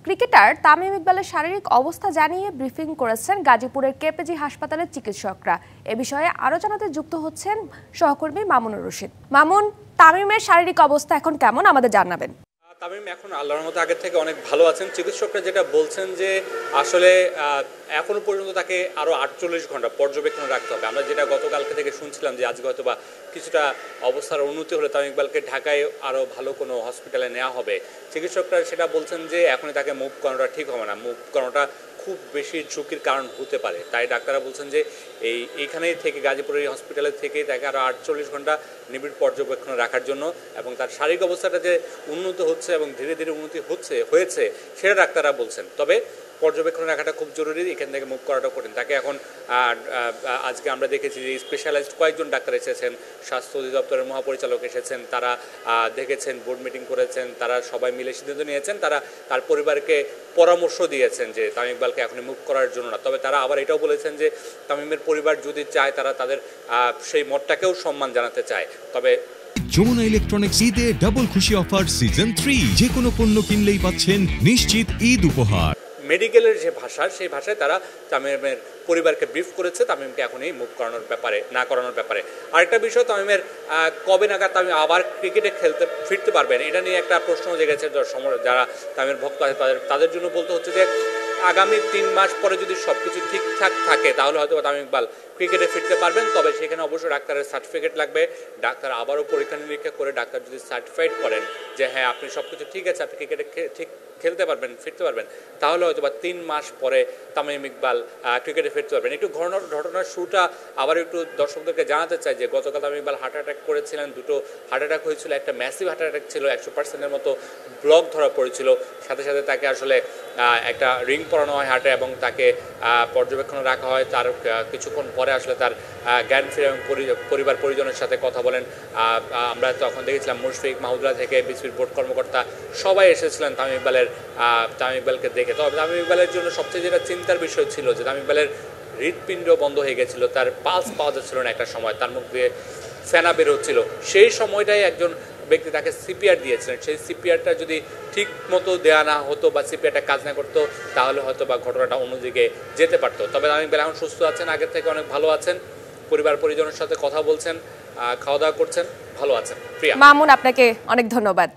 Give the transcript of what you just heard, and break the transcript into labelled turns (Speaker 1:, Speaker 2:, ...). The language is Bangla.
Speaker 1: ক্রিকেটার তামিম ইকবালের শারীরিক অবস্থা জানিয়ে ব্রিফিং করেছেন গাজীপুরের কেপিজি হাসপাতালের চিকিৎসকরা। এ বিষয়ে আরো জানাতে যুক্ত হচ্ছেন সহকর্মী মামুনুর রশিদ। মামুন, তামিমের শারীরিক অবস্থা এখন কেমন আমাদের জানাবেন।
Speaker 2: তামিম এখন আল্লাহর মতো আগের থেকে অনেক ভালো আছেন। চিকিৎসকরা যেটা বলছেন যে আসলে এখনো পর্যন্ত তাকে আরো 48 ঘন্টা পর্যবেক্ষণে রাখতে হবে। আমরা যেটা গতকালকে থেকে শুনছিলাম যে আজকে হয়তো বা কিছুটা অবস্থার উন্নতি হলে তামিম ইকবালকে ঢাকায় আরো ভালো কোনো হসপিটালে নেওয়া হবে। চিকিৎসকরা সেটা বলছেন যে এখনই তাকে মুভ করানোটা ঠিক হবে না, মুভ করানোটা খুব বেশি ঝুঁকির কারণ হতে পারে। তাই ডাক্তাররা বলছেন যে এইখানেই থেকে গাজীপুরের এই হসপিটালের থেকেই তাকে আরো 48 ঘন্টা নিবিড় পর্যবেক্ষণে রাখার জন্য এবং তার শারীরিক অবস্থাটা যে উন্নত হচ্ছে এবং ধীরে ধীরে উন্নতি হয়েছে সেটা ডাক্তাররা বলছেন। তবে পর্যবেক্ষণে রাখাটা খুব জরুরি, এখান থেকে মুভ করাটা কঠিন। তাকে এখন আজকে আমরা দেখেছি যে স্পেশালাইজড কয়েকজন ডাক্তার এসেছেন, স্বাস্থ্য অধিদপ্তরের মহাপরিচালক এসেছেন, তারা দেখেছেন, বোর্ড মিটিং করেছেন, তারা সবাই মিলে সিদ্ধান্ত নিয়েছেন, তারা তার পরিবারকে পরামর্শ দিয়েছেন যে তামিম ইকবালকে এখনই মুভ করার জন্য না। তবে তারা আবার এটাও বলেছেন যে তামিমের পরিবার যদি চায় তারা তাদের সেই মতটাকেও সম্মান জানাতে চায়। তবে
Speaker 3: যমুনা ইলেকট্রনিক্স ঈদে ডাবল খুশি অফার সিজন 3, যে কোনো পণ্য কিনলেই পাচ্ছেন নিশ্চিত ঈদ উপহার।
Speaker 2: মেডিকেলের যে ভাষা, সেই ভাষায় তারা তামিমের পরিবারকে ব্রিফ করেছে তামিমকে এখনই মুভ করানোর ব্যাপারে, না করানোর ব্যাপারে। আরেকটা বিষয়, তামিমের কবে নাগাদ তামিম আবার ক্রিকেটে ফিরতে পারবেন এটা নিয়ে একটা প্রশ্ন জেগেছে। যারা তামিমের ভক্ত আছে তাদের জন্য বলতে হচ্ছে যে আগামী 3 মাস পরে যদি সবকিছু ঠিকঠাক থাকে তাহলে হয়তো তামিম ইকবাল ক্রিকেটে ফিরতে পারবেন। তবে সেখানে অবশ্যই ডাক্তারের সার্টিফিকেট লাগবে। ডাক্তার আবারও পরীক্ষা নিরীক্ষা করে ডাক্তার যদি সার্টিফাইড করেন যে হ্যাঁ আপনি সবকিছু ঠিক আছে, আপনি ক্রিকেটে ঠিক খেলতে পারবেন, ফিরতে পারবেন, তাহলে হয়তো বা 3 মাস পরে তামিম ইকবাল ক্রিকেটে ফিরতে পারবেন। একটু ঘটনার শুরুটা আবার একটু দর্শকদেরকে জানাতে চাই যে গতকাল তামিম ইকবাল হার্ট অ্যাটাক করেছিলেন, 2টো হার্ট অ্যাটাক হয়েছিল, একটা ম্যাসিভ হার্ট অ্যাটাক ছিল, 100%-এর মতো ব্লক ধরা পড়েছিল। সাথে সাথে তাকে আসলে একটা রিং পরানো হয় হার্টে এবং তাকে পর্যবেক্ষণে রাখা হয়। তার কিছুক্ষণ পরে আসলে তার জ্ঞান ফিরে এবং পরিবার পরিজনের সাথে কথা বলেন। আমরা তখন দেখেছিলাম মুশফিক, মাহুদুল্লাহ থেকে বিসিবির বোর্ড কর্মকর্তা সবাই এসেছিলেন তামিম ইকবালকে দেখে। তবে তামিম ইকবালের জন্য সবচেয়ে যেটা চিন্তার বিষয় ছিল যে তামিম ইকবালের হৃৎপিণ্ড বন্ধ হয়ে গেছিল, তার পালস পাওয়া যাচ্ছিল না একটা সময়, তার মুখ দিয়ে ফেনা বের হচ্ছিল। সেই সময়টাই একজন ব্যক্তি তাকে সিপিআর দিয়েছিলেন। সেই সিপিআরটা যদি ঠিক মতো দেওয়া না হতো বা সিপিআরটা কাজ না করতো তাহলে হয়তো বা ঘটনাটা অন্যদিকে যেতে পারতো। তবে তামিম ইকবাল এখন সুস্থ আছেন, আগের থেকে অনেক ভালো আছেন, পরিবার পরিজনের সাথে কথা বলছেন, খাওয়া দাওয়া করছেন, ভালো আছেন। প্রিয়া।
Speaker 1: মামুন, আপনাকে অনেক ধন্যবাদ।